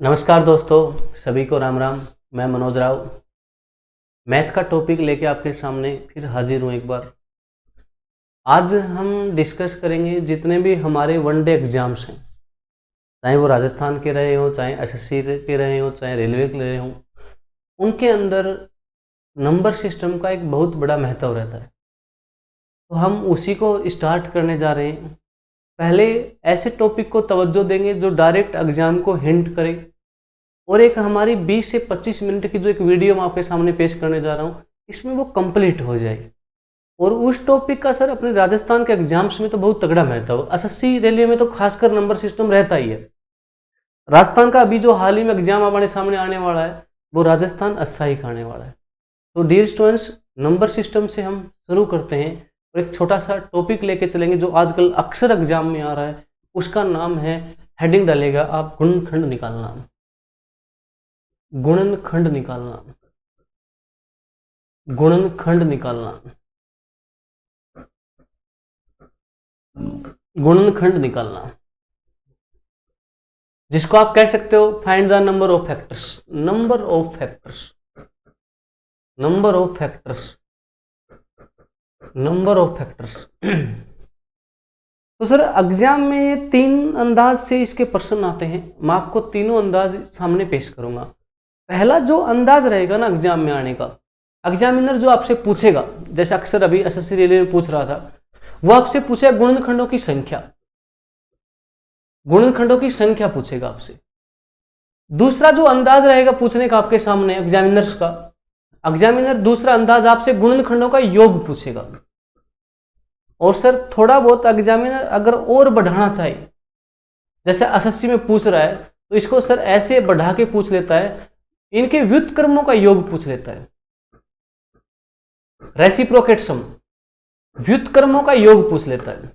नमस्कार दोस्तों, सभी को राम राम। मैं मनोज राव मैथ का टॉपिक लेके आपके सामने फिर हाजिर हूँ एक बार। आज हम डिस्कस करेंगे जितने भी हमारे वनडे एग्जाम्स हैं, चाहे वो राजस्थान के रहे हो, चाहे एसएससी के रहे हो, चाहे रेलवे के रहे हो, उनके अंदर नंबर सिस्टम का एक बहुत बड़ा महत्व रहता है। तो हम उसी को स्टार्ट करने जा रहे हैं। पहले ऐसे टॉपिक को तवज्जो देंगे जो डायरेक्ट एग्जाम को हिंट करे, और एक हमारी 20 से 25 मिनट की जो एक वीडियो मैं आपके सामने पेश करने जा रहा हूँ, इसमें वो कंप्लीट हो जाए। और उस टॉपिक का सर अपने राजस्थान के एग्जाम्स में तो बहुत तगड़ा महत्व है। एसएससी रेलवे में तो खासकर नंबर सिस्टम रहता ही है। राजस्थान का अभी जो हाल ही में एग्जाम हमारे सामने आने वाला है वो राजस्थान एसआई का आने वाला है। तो डियर स्टूडेंट्स, नंबर सिस्टम से हम शुरू करते हैं और एक छोटा सा टॉपिक लेके चलेंगे जो आजकल अक्सर एग्जाम में आ रहा है। उसका नाम है, हेडिंग डालेगा आप, गुणनखंड निकालना। गुणनखंड निकालना, गुणनखंड निकालना, गुणनखंड निकालना, जिसको आप कह सकते हो find the number of factors. Number of factors, number of factors, number of factors. तो सर एग्जाम में 3 अंदाज से इसके प्रश्न आते हैं। मैं आपको तीनों अंदाज सामने पेश करूंगा। पहला जो अंदाज रहेगा ना एग्जाम में आने का, एग्जामिनर जो आपसे पूछेगा, जैसे अक्सर अभी एसएससी रेलवे में पूछ रहा था, वो आपसे पूछेगा गुणनखंडों की संख्या। गुणनखंडों की संख्या पूछेगा आपसे। दूसरा जो अंदाज रहेगा पूछने का आपके सामने एग्जामिनर्स का, एग्जामिनर दूसरा अंदाज आपसे गुणनखंडों का योग पूछेगा। और सर थोड़ा बहुत एग्जामिनर अगर और बढ़ाना चाहे, जैसे एसएससी में पूछ रहा है, तो इसको सर ऐसे बढ़ा के पूछ लेता है, इनके व्युत्क्रमों का योग पूछ लेता है। रेसिप्रोकेट सम, व्युत्क्रमों का योग पूछ लेता है।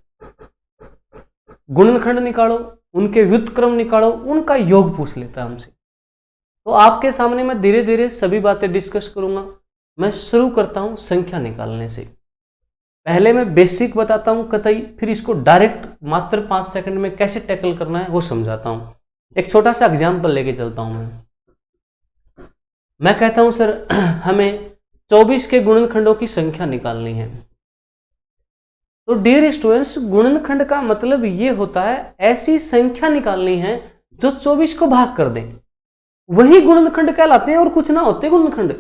गुणनखंड निकालो, उनके व्युत्क्रम निकालो, उनका योग पूछ लेता है हमसे। तो आपके सामने मैं धीरे धीरे सभी बातें डिस्कस करूंगा। मैं शुरू करता हूं संख्या निकालने से। पहले मैं बेसिक बताता हूं कतई, फिर इसको डायरेक्ट मात्र 5 सेकंड में कैसे टैकल करना है वो समझाता हूं। एक छोटा सा एग्जाम्पल लेके चलता हूं। मैं कहता हूं सर हमें 24 के गुणनखंडों की संख्या निकालनी है। तो डियर स्टूडेंट्स, गुणनखंड का मतलब ये होता है ऐसी संख्या निकालनी है जो 24 को भाग कर दें, वही गुणनखंड कहलाते हैं और कुछ ना होते गुणनखंड।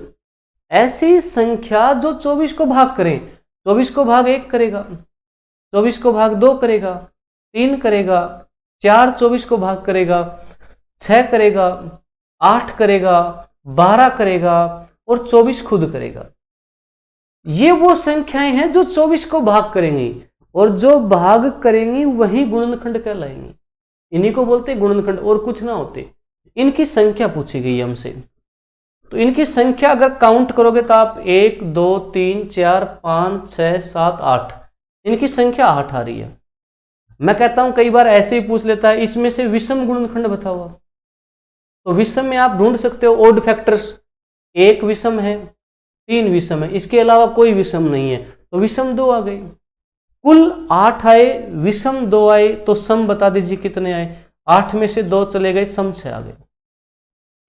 ऐसी संख्या जो 24 को भाग करें। 24 को भाग 1 करेगा, 24 को भाग 2 करेगा, 3 करेगा, 4 24 को भाग करेगा, 6 करेगा, 8 करेगा, 12 करेगा और 24 खुद करेगा। ये वो संख्याएं हैं जो 24 को भाग करेंगी, और जो भाग करेंगी वही गुणनखंड कहलाएंगी। इन्हीं को बोलते हैं गुणनखंड, और कुछ ना होते। इनकी संख्या पूछी गई हमसे, तो इनकी संख्या अगर काउंट करोगे तो आप 1 2 3 4 5 6 7 8, इनकी संख्या 8 आ रही है। मैं कहता हूं कई बार ऐसे ही पूछ लेता है, इसमें से विषम गुणनखंड बताओ। तो विषम में आप ढूंढ सकते हो ओड फैक्टर्स। 1 विषम है, 3 विषम है, इसके अलावा कोई विषम नहीं है, तो विषम 2 आ गए। कुल 8 आए, विषम 2 आए, तो सम बता दीजिए कितने आए। 8 में से 2 चले गए, सम 6 आ गए।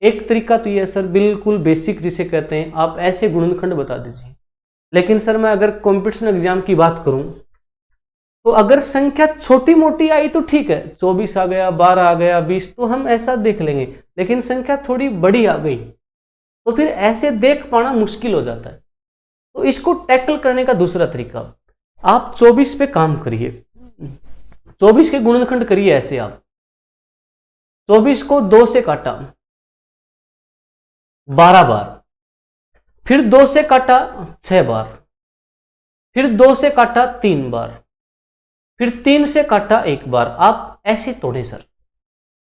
एक तरीका तो ये सर बिल्कुल बेसिक जिसे कहते हैं, आप ऐसे गुणनखंड बता दीजिए। लेकिन सर मैं अगर कॉम्पिटिशन एग्जाम की बात करूं, तो अगर संख्या छोटी मोटी आई तो ठीक है, 24 आ गया, 12 आ गया, 20, तो हम ऐसा देख लेंगे। लेकिन संख्या थोड़ी बड़ी आ गई तो फिर ऐसे देख पाना मुश्किल हो जाता है। तो इसको टैकल करने का दूसरा तरीका, आप 24 पे काम करिए। 24 के गुणनखंड करिए ऐसे। आप 24 को 2 से काटा 12 बार, फिर 2 से काटा 6 बार, फिर 2 से काटा 3 बार, फिर 3 से काटा 1 बार। आप ऐसे तोड़े सर,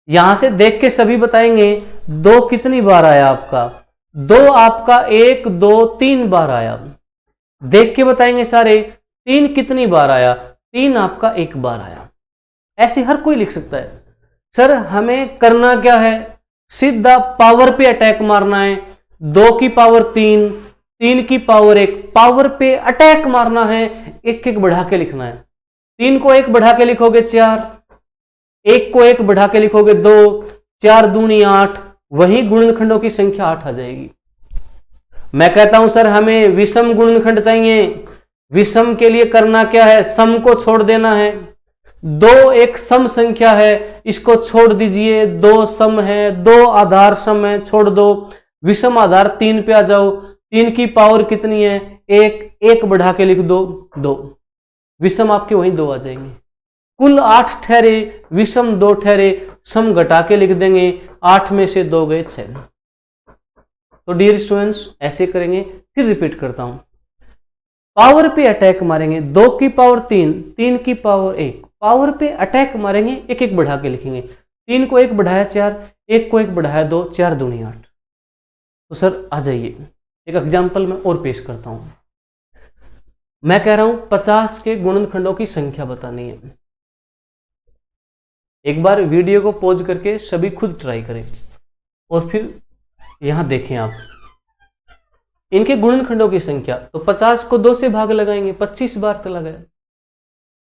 यहां से देख के सभी बताएंगे 2 कितनी बार आया आपका। 2 आपका 1 2 3 बार आया। देख के बताएंगे सारे 3 कितनी बार आया। 3 आपका 1 बार आया। ऐसे हर कोई लिख सकता है। सर हमें करना क्या है, सीधा पावर पे अटैक मारना है। 2 की पावर 3, 3 की पावर 1, पावर पे अटैक मारना है। एक एक बढ़ा के लिखना है। 3 को 1 बढ़ा के लिखोगे 4, 1 को 1 बढ़ा के लिखोगे 2, 4 दूनी 8, वही गुणनखंडों की संख्या 8 आ जाएगी। मैं कहता हूं सर हमें विषम गुणनखंड चाहिए। विषम के लिए करना क्या है, सम को छोड़ देना है। 2 एक सम संख्या है, इसको छोड़ दीजिए। 2 सम है, 2 आधार सम है, छोड़ दो। विषम आधार 3 पे आ जाओ। 3 की पावर कितनी है, 1 बढ़ा के लिख दो 2। विषम आपके वहीं 2 आ जाएंगे। कुल 8 ठहरे, विषम 2 ठहरे, सम घटा के लिख देंगे। 8 में से 2 गए 6। तो डियर स्टूडेंट्स ऐसे करेंगे। फिर रिपीट करता हूं, पावर पे अटैक मारेंगे। 2 की पावर 3, 3 की पावर 1, पावर पे अटैक मारेंगे। एक एक बढ़ा के लिखेंगे। 3 को 1 बढ़ाया 4, 1 को 1 बढ़ाया 2, 4 दूनी 8। तो सर आ जाइए, एक एग्जाम्पल मैं और पेश करता हूं। मैं कह रहा हूं 50 के गुणनखंडों की संख्या बतानी है। एक बार वीडियो को पॉज करके सभी खुद ट्राई करें और फिर यहां देखें आप इनके गुणनखंडों की संख्या। तो 50 को 2 से भाग लगाएंगे, 25 बार चला गया।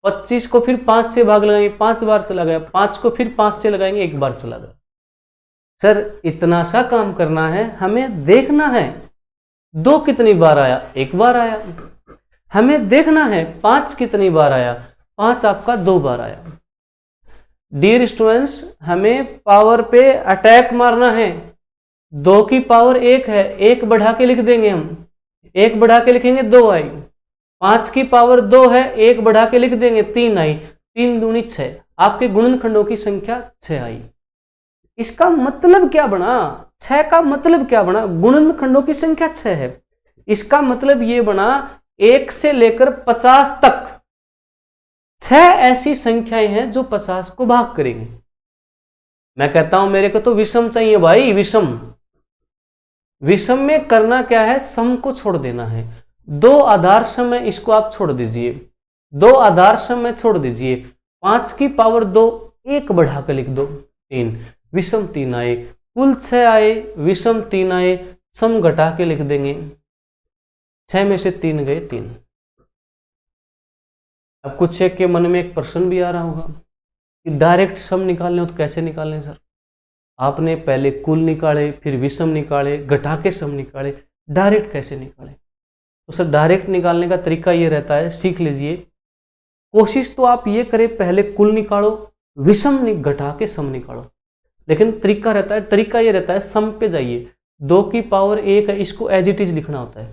25 को फिर 5 से भाग लगाएंगे, 5 बार चला गया। 5 को फिर 5 से लगाएंगे, 1 बार चला गया। सर इतना सा काम करना है, हमें देखना है 2 कितनी बार आया, 1 बार आया। हमें देखना है 5 कितनी बार आया, 5 आपका 2 बार आया। डियर स्टूडेंट्स हमें पावर पे अटैक मारना है। 2 की पावर 1 है, 1 बढ़ा के लिख देंगे हम। 1 बढ़ा के लिखेंगे 2 आई। 5 की पावर 2 है, 1 बढ़ा के लिख देंगे 3 आई। 3 दूनी 6, आपके गुणनखंडों की संख्या 6 आई। इसका मतलब क्या बना, 6 का मतलब क्या बना, गुणनखंडों की संख्या 6 है। इसका मतलब ये बना 1 से लेकर 50 तक 6 ऐसी संख्याएं हैं जो 50 को भाग करेंगे। मैं कहता हूं मेरे को तो विषम चाहिए भाई, विषम। विषम में करना क्या है, सम को छोड़ देना है। 2 आधार सम है, इसको आप छोड़ दीजिए। 2 आधार सम है, छोड़ दीजिए। 5 की पावर 2, 1 बढ़ा कर लिख दो 3, विषम 3 आए। कुल 6 आए, विषम 3 आए, सम घटा के लिख देंगे। 6 में से 3 गए 3। अब कुछ एक के मन में एक प्रश्न भी आ रहा होगा कि डायरेक्ट सम निकालने हो तो कैसे निकालें सर। आपने पहले कुल निकाले, फिर विषम निकाले, घटा के सम निकाले, डायरेक्ट कैसे निकाले। तो सर डायरेक्ट निकालने का तरीका ये रहता है, सीख लीजिए। कोशिश तो आप ये करें पहले कुल निकालो, विषम घटा के सम निकालो। लेकिन तरीका ये रहता है सम पे जाइए। 2 की पावर 1 है, इसको एज इट इज लिखना होता है।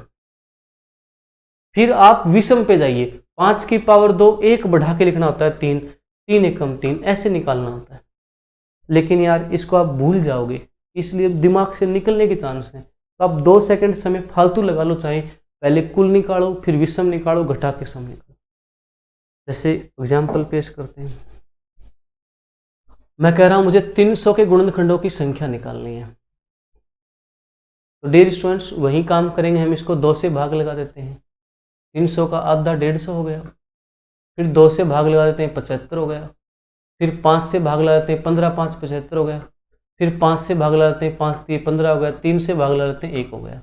फिर आप विषम पे जाइए, 5 की पावर 2, 1 बढ़ा के लिखना होता है 3, 3 एकम 3, ऐसे निकालना होता है। लेकिन यार इसको आप भूल जाओगे, इसलिए दिमाग से निकलने के चांस हैं। तो आप 2 सेकंड समय फालतू लगा लो, चाहे पहले कुल निकालो, फिर विषम निकालो, घटा के सम निकालो। जैसे एग्जाम्पल पेश करते हैं। मैं कह रहा हूं मुझे 300 के गुणनखंडों की संख्या निकालनी है। तो डियर स्टूडेंट्स वही काम करेंगे हम, इसको 2 से भाग लगा देते हैं। 300 का आधा 150 हो गया। फिर 2 से भाग लगा देते हैं, 75 हो गया। फिर 5 से भाग लगा देते हैं, 15 5 75 हो गया। फिर 5 से भाग लगा देते हैं, 5 3 15 हो गया। 3 से भाग लगा देते हैं, 1 हो गया।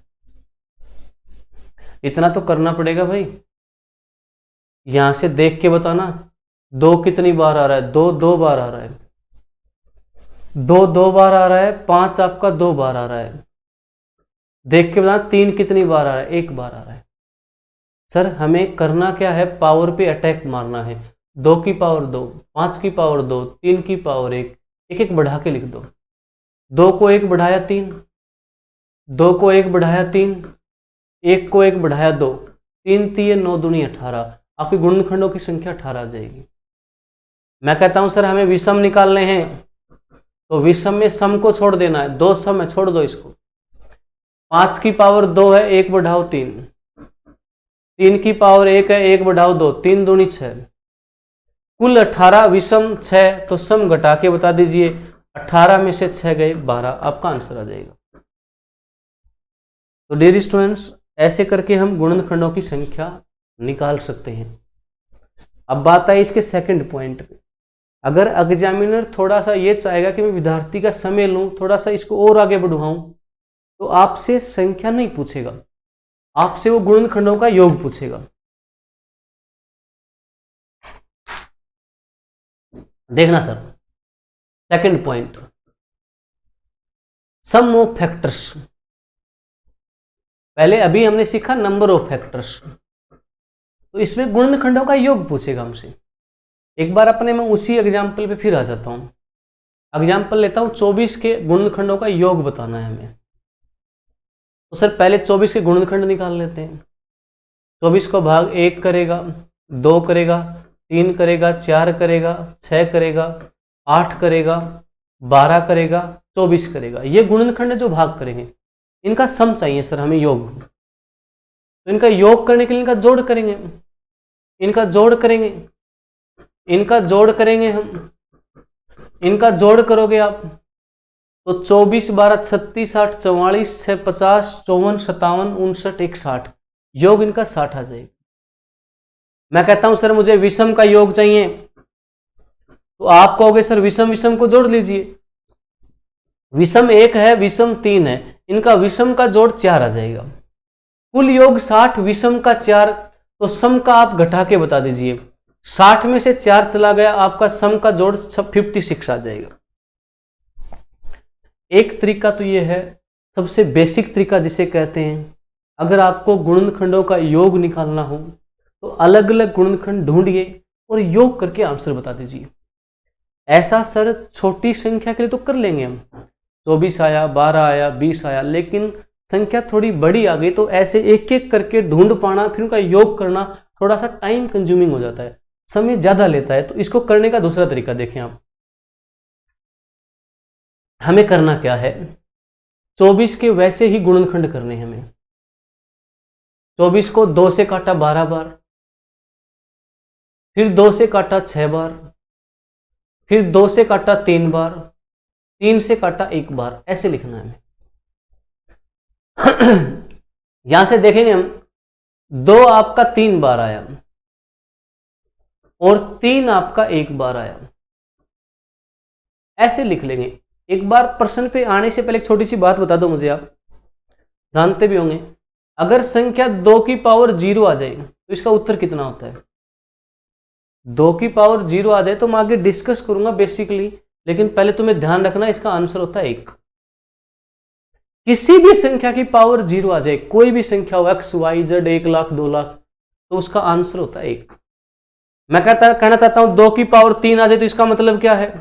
इतना तो करना पड़ेगा भाई। यहां से देख के बताना 2 कितनी बार आ रहा है, 2 2 बार आ रहा है, 2 2 बार आ रहा है। 5 आपका 2 बार आ रहा है। देख के बताना 3 कितनी बार आ रहा है, 1 बार आ रहा है। सर हमें करना क्या है, पावर पे अटैक मारना है। 2 की पावर 2, 5 की पावर 2, 3 की पावर 1, एक एक बढ़ा के लिख दो। 2 को 1 बढ़ाया 3, 2 को 1 बढ़ाया 3, 1 को 1 बढ़ाया 2, 3 3 9 दूनी 18। आपकी गुणनखंडों की संख्या 18 आ जाएगी। मैं कहता हूं सर हमें विषम निकालने हैं, तो विषम में सम को छोड़ देना है। 2 सम है, छोड़ दो इसको। 5 की पावर 2 है, 1 बढ़ाओ 3, 3 की पावर 1 है, 1 बढ़ाओ 2, 3 दूनी 6। कुल 18, विषम 6, तो सम घटा के बता दीजिए। 18 में से 6 गए 12, आपका आंसर आ जाएगा। तो डियर स्टूडेंट्स ऐसे करके हम गुणनखंडों की संख्या निकाल सकते हैं। अब बात आई इसके सेकंड पॉइंट पे। अगर एग्जामिनर थोड़ा सा ये चाहेगा कि मैं विद्यार्थी का समय लूं, थोड़ा सा इसको और आगे बढ़वाऊं, तो आपसे संख्या नहीं पूछेगा, आपसे वो गुणनखंडों का योग पूछेगा। देखना sir second point, some of factors. पहले अभी हमने सीखा नंबर ऑफ फैक्टर्स, तो इसमें गुणनखंडों का योग पूछेगा हमसे। एक बार अपने मैं उसी एग्जाम्पल पे फिर आ जाता हूं। एग्जाम्पल लेता हूं, 24 के गुणनखंडों का योग बताना है हमें। तो सर पहले 24 के गुणनखंड निकाल लेते हैं। 24 को भाग 1 करेगा, 2 करेगा, 3 करेगा, 4 करेगा, 6 करेगा, 8 करेगा, 12 करेगा, 24 करेगा। ये गुणनखंड जो भाग करेंगे इनका सम चाहिए सर हमें, योग। तो इनका योग करने के लिए इनका जोड़ करेंगे, इनका जोड़ करेंगे, इनका जोड़ करेंगे हम। इनका जोड़ करोगे आप तो 24, 12, 36, 8, 44, 6, 50, 54, 57, 59, 61, योग इनका 60 आ जाएगा। मैं कहता हूं सर मुझे विषम का योग चाहिए, तो आप कहोगे सर विषम विषम को जोड़ लीजिए। विषम 1 है, विषम 3 है, इनका विषम का जोड़ 4 आ जाएगा। कुल योग 60, विषम का 4, तो सम का आप घटा के बता दीजिए। 60 में से 4 चला गया, आपका सम का जोड़ 56 आ जाएगा। एक तरीका तो ये है, सबसे बेसिक तरीका जिसे कहते हैं, अगर आपको गुणनखंडों का योग निकालना हो तो अलग अलग गुणनखंड ढूंढिए और योग करके आंसर बता दीजिए। ऐसा सर छोटी संख्या के लिए तो कर लेंगे हम, 24 आया, 12 आया, 20 आया, लेकिन संख्या थोड़ी बड़ी आ गई तो ऐसे एक एक करके ढूंढ पाना, फिर उनका योग करना थोड़ा सा टाइम कंज्यूमिंग हो जाता है, समय ज्यादा लेता है। तो इसको करने का दूसरा तरीका देखें आप। हमें करना क्या है, 24 के वैसे ही गुणनखंड करने हैं हमें। 24 को 2 से काटा 12 बार, फिर 2 से काटा 6 बार, फिर 2 से काटा 3 बार, 3 से काटा 1 बार, ऐसे लिखना है हमें। यहां से देखेंगे हम, 2 आपका 3 बार आया और 3 आपका 1 बार आया, ऐसे लिख लेंगे। एक बार प्रश्न पे आने से पहले एक छोटी सी बात बता दो मुझे, आप जानते भी होंगे, अगर संख्या 2 की पावर 0 आ जाए तो इसका उत्तर कितना होता है? 2 की पावर 0 आ जाए तो मैं आगे डिस्कस करूंगा बेसिकली, लेकिन पहले तुम्हें ध्यान रखना इसका आंसर होता है 1। किसी भी संख्या की पावर 0 आ जाए, कोई भी संख्या हो, x, y, z, 1 lakh, 2 lakh, तो उसका आंसर होता है 1। मैं कहना चाहता हूं 2 की पावर 3 आ जाए तो इसका मतलब क्या है?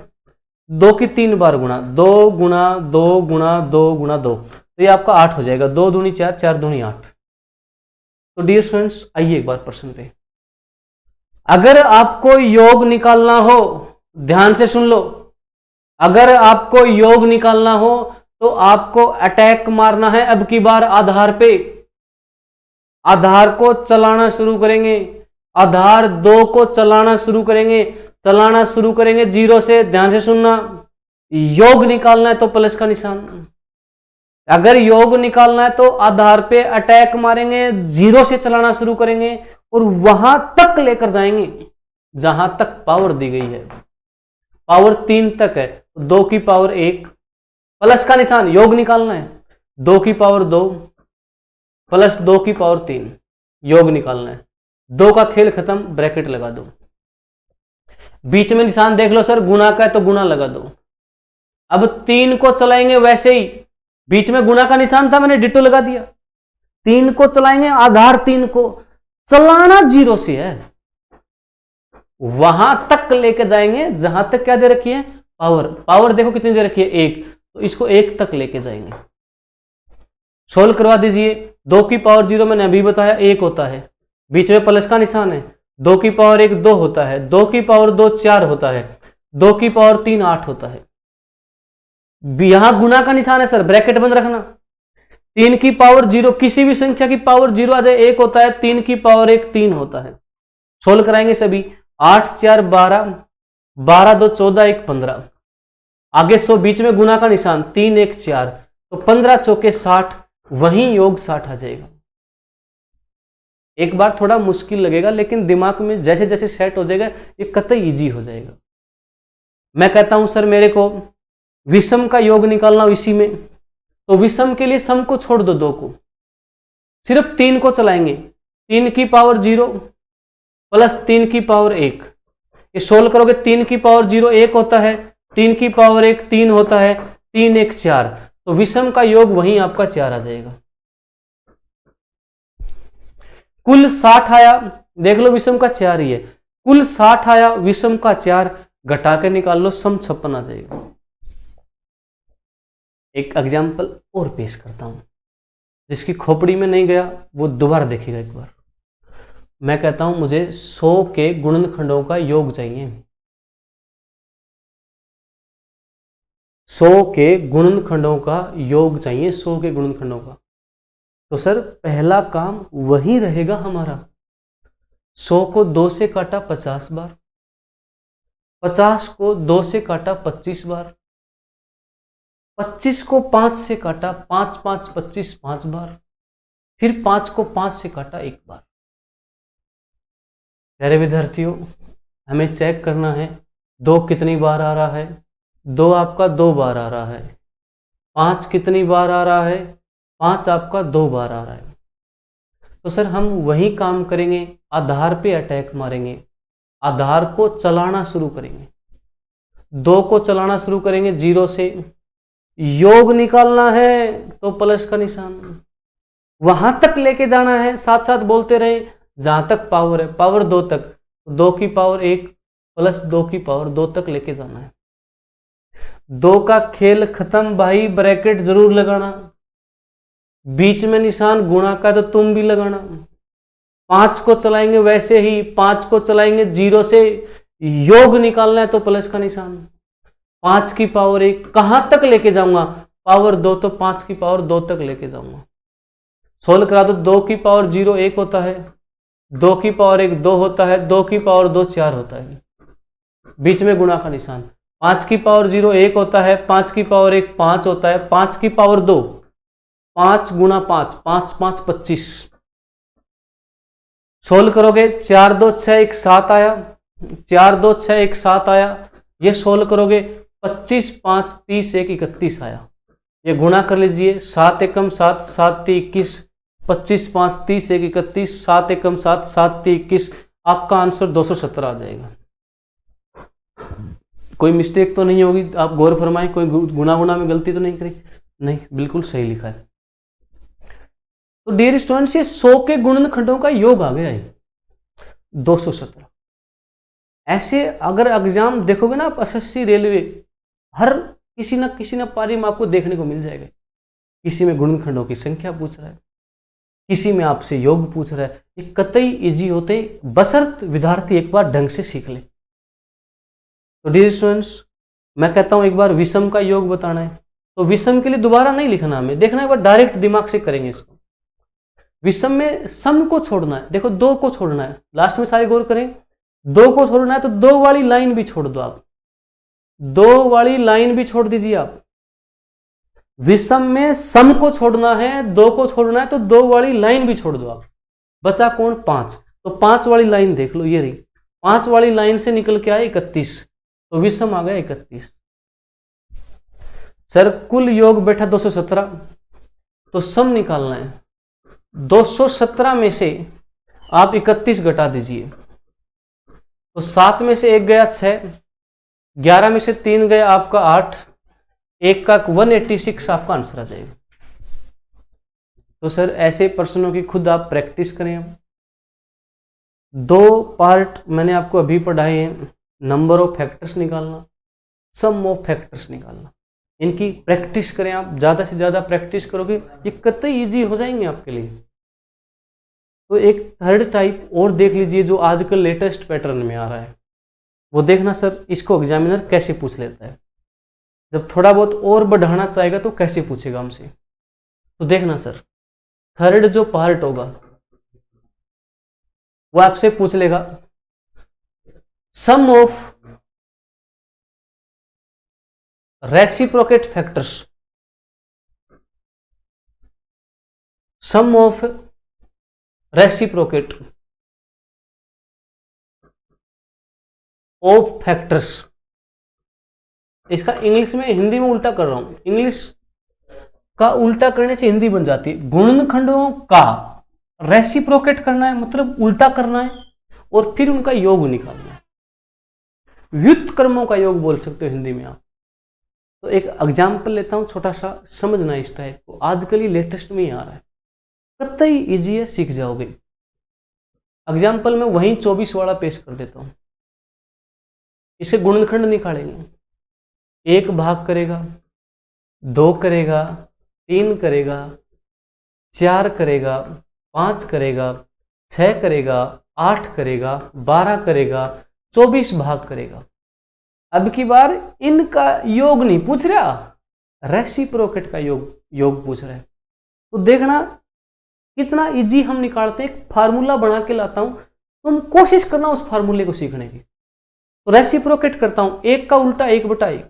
2 की 3 बार गुणा, 2 गुणा 2 गुणा 2 गुणा 2, तो ये आपका 8 हो जाएगा। 2 दूनी 4, 4 दूनी 8। तो डियर स्टूडेंट्स, आइए एक बार प्रश्न पे। अगर आपको योग निकालना हो, ध्यान से सुन लो, अगर आपको योग निकालना हो तो आपको अटैक मारना है अब की बार आधार पे। आधार को चलाना शुरू करेंगे, आधार 2 को चलाना शुरू करेंगे, चलाना शुरू करेंगे 0 से। ध्यान से सुनना, योग निकालना है तो प्लस का निशान। अगर योग निकालना है तो आधार पे अटैक मारेंगे, 0 से चलाना शुरू करेंगे और वहां तक लेकर जाएंगे जहां तक पावर दी गई है। पावर 3 तक है, 2 की पावर 1 प्लस का निशान, योग निकालना है। 2 की पावर 2 प्लस 2 की पावर 3, योग निकालना है। 2 का खेल खत्म, ब्रैकेट लगा दो। बीच में निशान देख लो सर, गुणा का है तो गुणा लगा दो। अब 3 को चलाएंगे वैसे ही, बीच में गुणा का निशान था, मैंने डिटो लगा दिया। 3 को चलाएंगे, आधार 3 को चलाना 0 से है, वहां तक लेके जाएंगे जहां तक क्या दे रखी है? पावर। पावर देखो कितनी दे रखी है? 1, तो इसको 1 तक लेके जाएंगे। सोल्व करवा दीजिए। 2 की पावर 0 मैंने अभी बताया 1 होता है, बीच में प्लस का निशान है। 2 की पावर 1 2 होता है, 2 की पावर 2 4 होता है, 2 की पावर 3 8 होता है। यहां गुणा का निशान है सर, ब्रैकेट बंद रखना। 3 की पावर 0, किसी भी संख्या की पावर 0 आ जाए 1 होता है, 3 की पावर 1 3 होता है। सोल्व कराएंगे सभी। 8 4 12, 12 2 14, 1 15, आगे 100, बीच में गुणा का निशान, 3 1 4, तो 15 चौके 60, वहीं योग 60 आ जाएगा। एक बार थोड़ा मुश्किल लगेगा, लेकिन दिमाग में जैसे जैसे सेट हो जाएगा ये कतई इजी हो जाएगा। मैं कहता हूं सर मेरे को विषम का योग निकालना हो इसी में, तो विषम के लिए सम को छोड़ दो, 2 को, सिर्फ 3 को चलाएंगे। 3 की पावर 0 प्लस 3 की पावर 1, ये सोल्व करोगे। 3 की पावर 0 1 होता है, 3 की पावर 1 3 होता है, 3 1 4, तो विषम का योग वहीं आपका 4 आ जाएगा। कुल 60 आया, देख लो विषम का 4 ही है, कुल 60 आया, विषम का 4, घटा के निकाल लो, सम 56 आ जाएगा। एक एग्जाम्पल और पेश करता हूं, जिसकी खोपड़ी में नहीं गया वो दोबारा देखेगा एक बार। मैं कहता हूं मुझे 100 के गुणनखंडों का योग चाहिए, 100 के गुणनखंडों का योग चाहिए, 100 के गुणनखंडों का। तो सर पहला काम वही रहेगा हमारा, 100 को 2 से काटा 50 बार, 50 को 2 से काटा 25 बार, 25 को 5 से काटा, 5 5 25 5 बार, फिर 5 को 5 से काटा 1 बार। प्यारे विद्यार्थियों, हमें चेक करना है 2 कितनी बार आ रहा है, 2 आपका 2 बार आ रहा है, 5 कितनी बार आ रहा है, 5 आपका 2 बार आ रहा है। तो सर हम वही काम करेंगे, आधार पे अटैक मारेंगे, आधार को चलाना शुरू करेंगे, 2 को चलाना शुरू करेंगे 0 से, योग निकालना है तो प्लस का निशान, वहां तक लेके जाना है, साथ साथ बोलते रहे जहां तक पावर है, पावर 2 तक, 2 की पावर 1 प्लस 2 की पावर 2 तक लेके जाना है। 2 का खेल खत्म भाई, ब्रैकेट जरूर लगाना, बीच में निशान गुणा का तो तुम भी लगाना। 5 को चलाएंगे वैसे ही, 5 को चलाएंगे 0 से, योग निकालना है तो प्लस का निशान, 5 की पावर 1 कहां तक लेके जाऊंगा, पावर 2 तो 5 की पावर 2 तक लेके जाऊंगा। सोल्व करा दो, 2 की पावर 0 1 होता है, 2 की पावर 1 2 होता है, 2 की पावर 2 4 होता है, बीच में गुणा का निशान, 5 की पावर 0 1 होता है, 5 की पावर 1 5 होता है, 5 की पावर 2 5 गुणा 5 5 5 25। सोल्व करोगे 4 2 6 1 7 आया, 4 2 6 1 7 आया, ये सोल्व करोगे 25 5 30 1 31 आया, ये गुणा कर लीजिए, 7 एकम 7 7 21, 25 5 30 1 31, 7 एकम 7 7 21, आपका आंसर 217 आ जाएगा। कोई मिस्टेक तो नहीं होगी, आप गौर फरमाएं, कोई गुणा गुणा में गलती तो नहीं करी? नहीं, बिल्कुल सही लिखा है। तो डियर स्टूडेंट्स, ये 100 के गुणनखंडों का योग आ गया है 217। ऐसे अगर एग्जाम देखोगे ना आप, एसएससी रेलवे, हर किसी ना पारी में आपको देखने को मिल जाएगा। किसी में गुणनखंडों की संख्या पूछ रहा है, किसी में आपसे योग पूछ रहा है, ये कतई इजी होते हैं, बशर्त विद्यार्थी एक बार ढंग से सीख ले। तो डियर स्टूडेंट्स, मैं कहता हूं एक बार विषम का योग बताना है, तो विषम के लिए दोबारा नहीं लिखना, हमें देखना है, एक बार डायरेक्ट दिमाग से करेंगे इसको। विषम में सम को छोड़ना है, देखो 2 को छोड़ना है, लास्ट में सारे गौर करें, 2 को छोड़ना है तो 2 वाली लाइन भी छोड़ दो आप, 2 वाली लाइन भी छोड़ दीजिए आप। विषम में सम को छोड़ना है, 2 को छोड़ना है तो 2 वाली लाइन भी छोड़ दो आप, बचा कौन? 5, तो 5 वाली लाइन देख लो, ये रही, 5 वाली लाइन से निकल के आए 31, तो विषम आ गया 31। सर कुल योग बैठा 217, तो सम निकालना है, 217 में से आप 31 घटा दीजिए, तो 7 में से 1 गया 6, 11 में से 3 गया आपका 8, 1 का 186 आपका आंसर आ जाएगा। तो सर ऐसे प्रश्नों की खुद आप प्रैक्टिस करें। अब 2 पार्ट मैंने आपको अभी पढ़ाए हैं, नंबर ऑफ फैक्टर्स निकालना, सम ऑफ फैक्टर्स निकालना, इनकी प्रैक्टिस करें आप, ज़्यादा से ज़्यादा प्रैक्टिस करोगे ये कतई ईजी हो जाएंगे आपके लिए। तो एक थर्ड टाइप और देख लीजिए जो आजकल लेटेस्ट पैटर्न में आ रहा है, वो देखना सर इसको एग्जामिनर कैसे पूछ लेता है, जब थोड़ा बहुत और बढ़ाना चाहेगा तो कैसे पूछेगा हमसे। तो देखना सर, थर्ड जो पार्ट होगा वो आपसे पूछ लेगा some of reciprocate factors, some of reciprocate of factors. इसका इंग्लिश में, हिंदी में उल्टा कर रहा हूं, इंग्लिश का उल्टा करने से हिंदी बन जाती है। गुणनखंडों का रेसिप्रोकेट करना है, मतलब उल्टा करना है, और फिर उनका योग निकालना है। व्युत्क्रमों का योग बोल सकते हो हिंदी में आप। तो एक एग्जाम्पल लेता हूं छोटा सा, समझना इस टाइप को, आजकल ही लेटेस्ट में ही आ रहा है, कतई इजी है, सीख जाओगे। एग्जाम्पल में वहीं 24 वाला पेश कर देता हूं। इसे गुणनखंड निकालेंगे, 1 भाग करेगा, 2 करेगा, 3 करेगा, 4 करेगा, 5 करेगा, 6 करेगा, 8 करेगा, 12 करेगा, 24 भाग करेगा। अब की बार इनका योग नहीं पूछ रहा, रेसिप्रोकेट का योग पूछ रहा है। तो देखना कितना इजी हम निकालते हैं। एक फार्मूला बना के लाता हूं, तुम कोशिश करना उस फार्मूले को सीखने की। तो रेसिप्रोकेट करता हूं, 1 का उल्टा 1/1,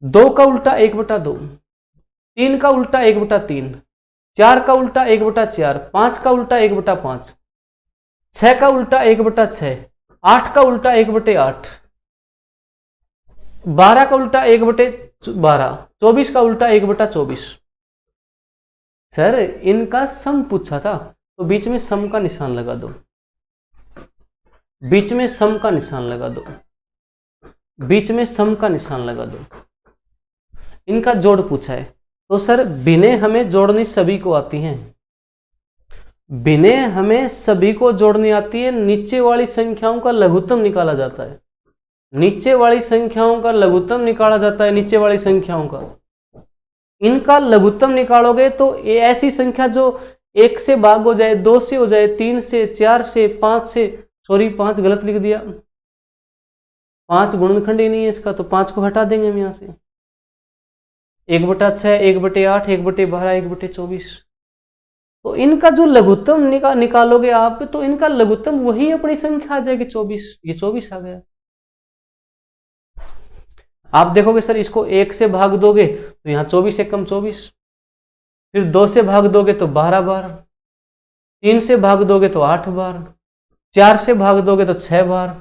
2 का उल्टा 1/2, 3 का उल्टा 1/3, 4 का उल्टा 1/4, 5 का उल्टा 1/5, 6 का उल्टा 1/6, 8 का उल्टा 1/8, 12 का उल्टा 1/12, 24 का उल्टा 1/24। सर इनका सम पूछा था, तो बीच में सम का निशान लगा दो, बीच में सम का निशान लगा दो, बीच में सम का निशान लगा दो। इनका जोड़ पूछा है, तो सर बिने हमें जोड़नी सभी को आती हैं, बिने हमें सभी को जोड़नी आती है। नीचे वाली संख्याओं का लघुत्तम निकाला जाता है, नीचे वाली संख्याओं का लघुत्तम निकाला जाता है, नीचे वाली संख्याओं का। इनका लघुत्तम निकालोगे तो ऐसी संख्या जो 1 से भाग हो जाए, 2 से हो जाए, 3 से, 4 से, 5 से, सॉरी 5 गलत लिख दिया, 5 गुणनखंड ही नहीं है इसका, तो 5 को हटा देंगे हम यहां से। 1/6, 1/8, 1/12, 1/24। तो इनका जो लघुत्तम निकालोगे आप, तो इनका लघुत्तम वही अपनी संख्या आ जाएगी 24। ये 24 आ गया। आप देखोगे सर इसको 1 से भाग दोगे तो यहाँ 24 एकम 24, फिर 2 से भाग दोगे तो 12 बार, 3 से भाग दोगे तो 8 बार, 4 से भाग दोगे तो 6 बार,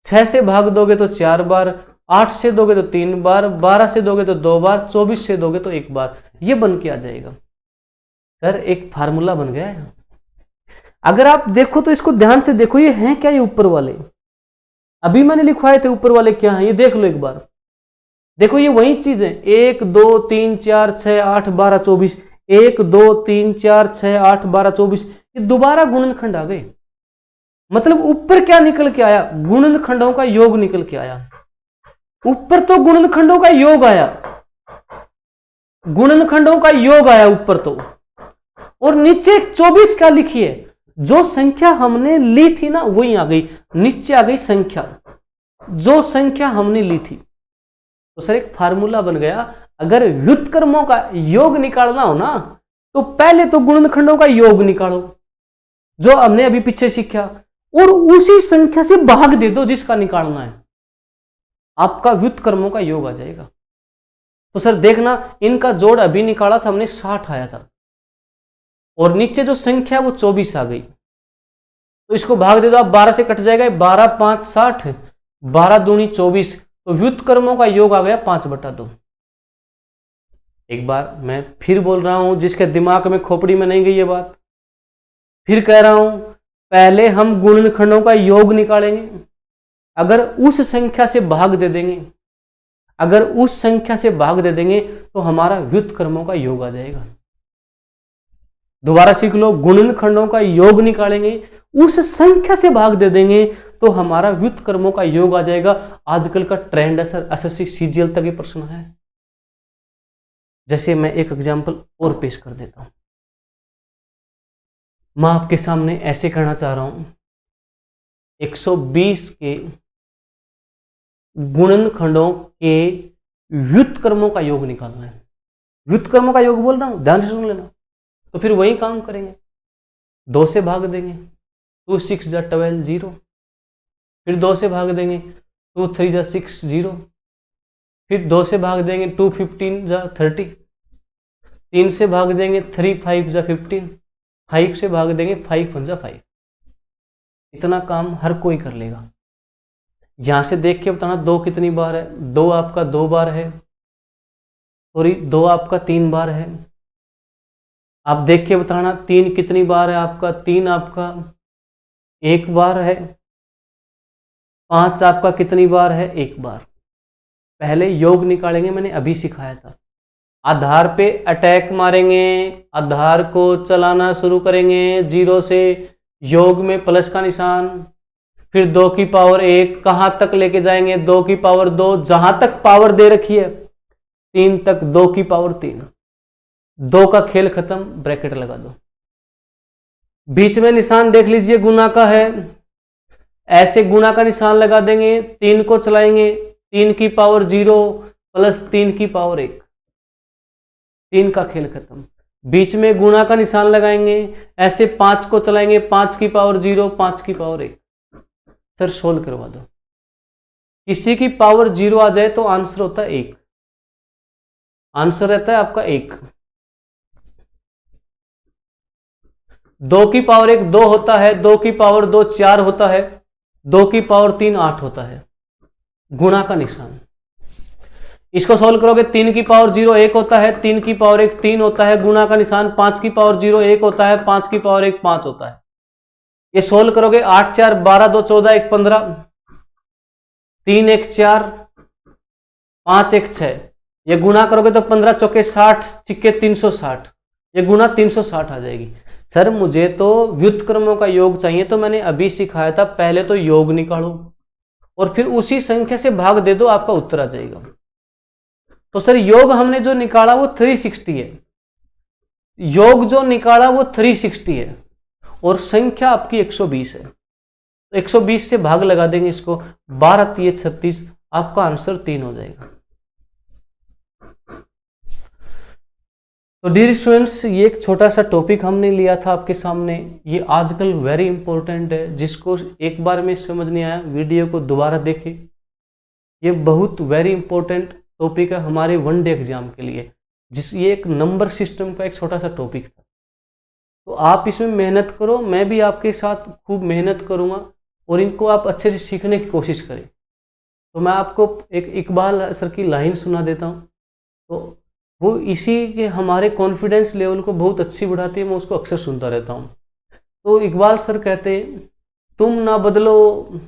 6 से भाग दोगे तो 4 बार, 8 से दोगे तो 3 बार, 12 से दोगे तो 2 बार, 24 से दोगे तो 1 बार। ये बन के आ जाएगा। सर एक फार्मूला बन गया है। अगर आप देखो तो इसको ध्यान से देखो, ये हैं क्या, ये ऊपर वाले अभी मैंने लिखवाए थे, ऊपर वाले क्या हैं ये देख लो एक बार। देखो ये वही चीज है, 1 2 3 4 6 8 12 24, 1 2 3 4 6 8 12 24, ये दोबारा गुणनखंड आ गए। मतलब ऊपर क्या निकल के आया, गुणनखंडों का योग निकल के आया। ऊपर तो गुणनखंडों का योग आया, गुणनखंडों का योग आया ऊपर तो, और नीचे 24 क्या लिखी है, जो संख्या हमने ली थी ना वही आ गई, नीचे आ गई संख्या, जो संख्या हमने ली थी। तो सर एक फार्मूला बन गया। अगर व्युत्क्रमों का योग निकालना हो ना, तो पहले तो गुणनखंडों का योग निकालो जो हमने अभी पीछे सीखा, और उसी संख्या से भाग दे दो जिसका निकालना है, आपका व्युत्क्रमों का योग आ जाएगा। तो सर देखना इनका जोड़ अभी निकाला था हमने 60 आया था, और नीचे जो संख्या वो 24 आ गई, तो इसको भाग दे दो आप, 12 से कट जाएगा, 12 5 60, 12 दूनी 24, तो व्युत्क्रमों का योग आ गया 5/2। एक बार मैं फिर बोल रहा हूं, जिसके दिमाग में खोपड़ी में नहीं गई ये बात, फिर कह रहा हूं, पहले हम गुणनखंडों का योग निकालेंगे। अगर उस संख्या से भाग दे देंगे, अगर उस संख्या से भाग दे देंगे तो हमारा व्युत्क्रमों का योग आ जाएगा। दोबारा सीख लो, गुणनखंडों का योग निकालेंगे, उस संख्या से भाग दे देंगे तो हमारा व्युत्क्रमों का योग आ जाएगा। आजकल का ट्रेंड है सर, एसएससी सीजीएल तक ये प्रश्न है। जैसे मैं एक एग्जांपल और पेश कर देता हूं, मैं आपके सामने ऐसे करना चाह रहा हूं, 120 के गुणनखंडों के व्युत्क्रमों का योग निकालना है। व्युत्क्रमों का योग बोल रहा हूं, ध्यान से सुन लेना। तो फिर वही काम करेंगे, 2 से भाग देंगे, 2 6 जा 12 0, फिर 2 से भाग देंगे, 2 3 जा 6 0, फिर 2 से भाग देंगे, 2 15 जा 30, 3 से भाग देंगे, 3 5 जा 15, 5 से भाग देंगे, 5 1 जा 5। इतना काम हर कोई कर लेगा। यहां से देख के बताना 2 कितनी बार है, 2 आपका 2 बार है, सॉरी 2 आपका 3 बार है। आप देख के बताना 3 कितनी बार है आपका, 3 आपका 1 बार है, 5 आपका कितनी बार है, 1 बार। पहले योग निकालेंगे, मैंने अभी सिखाया था। आधार पे अटैक मारेंगे, आधार को चलाना शुरू करेंगे 0 से, योग में प्लस का निशान, फिर 2 की पावर 1 कहां तक लेके जाएंगे, 2 की पावर 2, जहां तक पावर दे रखी है 3 तक, 2 की पावर 3, 2 का खेल खत्म, ब्रैकेट लगा दो। बीच में निशान देख लीजिए, गुना का है, ऐसे गुना का निशान लगा देंगे, 3 को चलाएंगे, 3 की पावर 0 प्लस 3 की पावर 1, 3 का खेल खत्म। बीच में गुणा का निशान लगाएंगे, ऐसे 5 को चलाएंगे, 5 की पावर 0 5 की पावर 1। सर सोल्व करवा दो। किसी की पावर 0 आ जाए तो आंसर होता है 1, आंसर रहता है आपका 1। 2 की पावर 1 2 होता है, 2 की पावर 2 4 होता है, 2 की पावर 3 8 होता है, गुणा का निशान। इसको सोल्व करोगे, 3 की पावर 0 1 होता है, 3 की पावर 1 3 होता है, गुणा का निशान, 5 की पावर 0 1 होता है, 5 की पावर 1 5 होता है। ये सोल्व करोगे, 8 4 12 2 14 1 15, 3 1 4 5 1 6, ये गुणा करोगे तो 15 चौके 60 चिक्के 360, ये गुणा 360 आ जाएगी। सर मुझे तो व्युत्क्रमों का योग चाहिए, तो मैंने अभी सिखाया था, पहले तो योग निकालो और फिर उसी संख्या से भाग दे दो, आपका उत्तर आ जाएगा। तो सर योग हमने जो निकाला वो 360 है, योग जो निकाला वो 360 है और संख्या आपकी 120 है। तो 120 से भाग लगा देंगे इसको, 12 3 36, आपका आंसर 3 हो जाएगा। तो डियर स्टूडेंट्स, ये एक छोटा सा टॉपिक हमने लिया था आपके सामने, ये आजकल वेरी इंपॉर्टेंट है। जिसको एक बार में समझ नहीं आया, वीडियो को दोबारा देखें, ये बहुत वेरी इंपॉर्टेंट टॉपिक है हमारे वन डे एग्जाम के लिए। ये एक नंबर सिस्टम का एक छोटा सा टॉपिक था, तो आप इसमें मेहनत करो, मैं भी आपके साथ खूब मेहनत करूँगा और इनको आप अच्छे से सीखने की कोशिश करें। तो मैं आपको एक इकबाल सर की लाइन सुना देता हूँ, तो वो इसी के हमारे कॉन्फिडेंस लेवल को बहुत अच्छी बढ़ाती है, मैं उसको अक्सर सुनता रहता हूँ। तो इकबाल सर कहते हैं, तुम ना बदलो,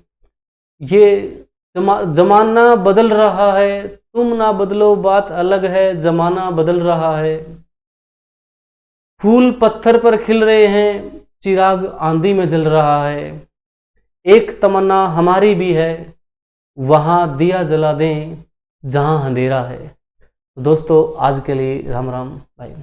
ये जमाना बदल रहा है, तुम ना बदलो बात अलग है, जमाना बदल रहा है। फूल पत्थर पर खिल रहे हैं, चिराग आंधी में जल रहा है। एक तमन्ना हमारी भी है, वहां दिया जला दें जहां अंधेरा है। दोस्तों आज के लिए राम राम, बाय।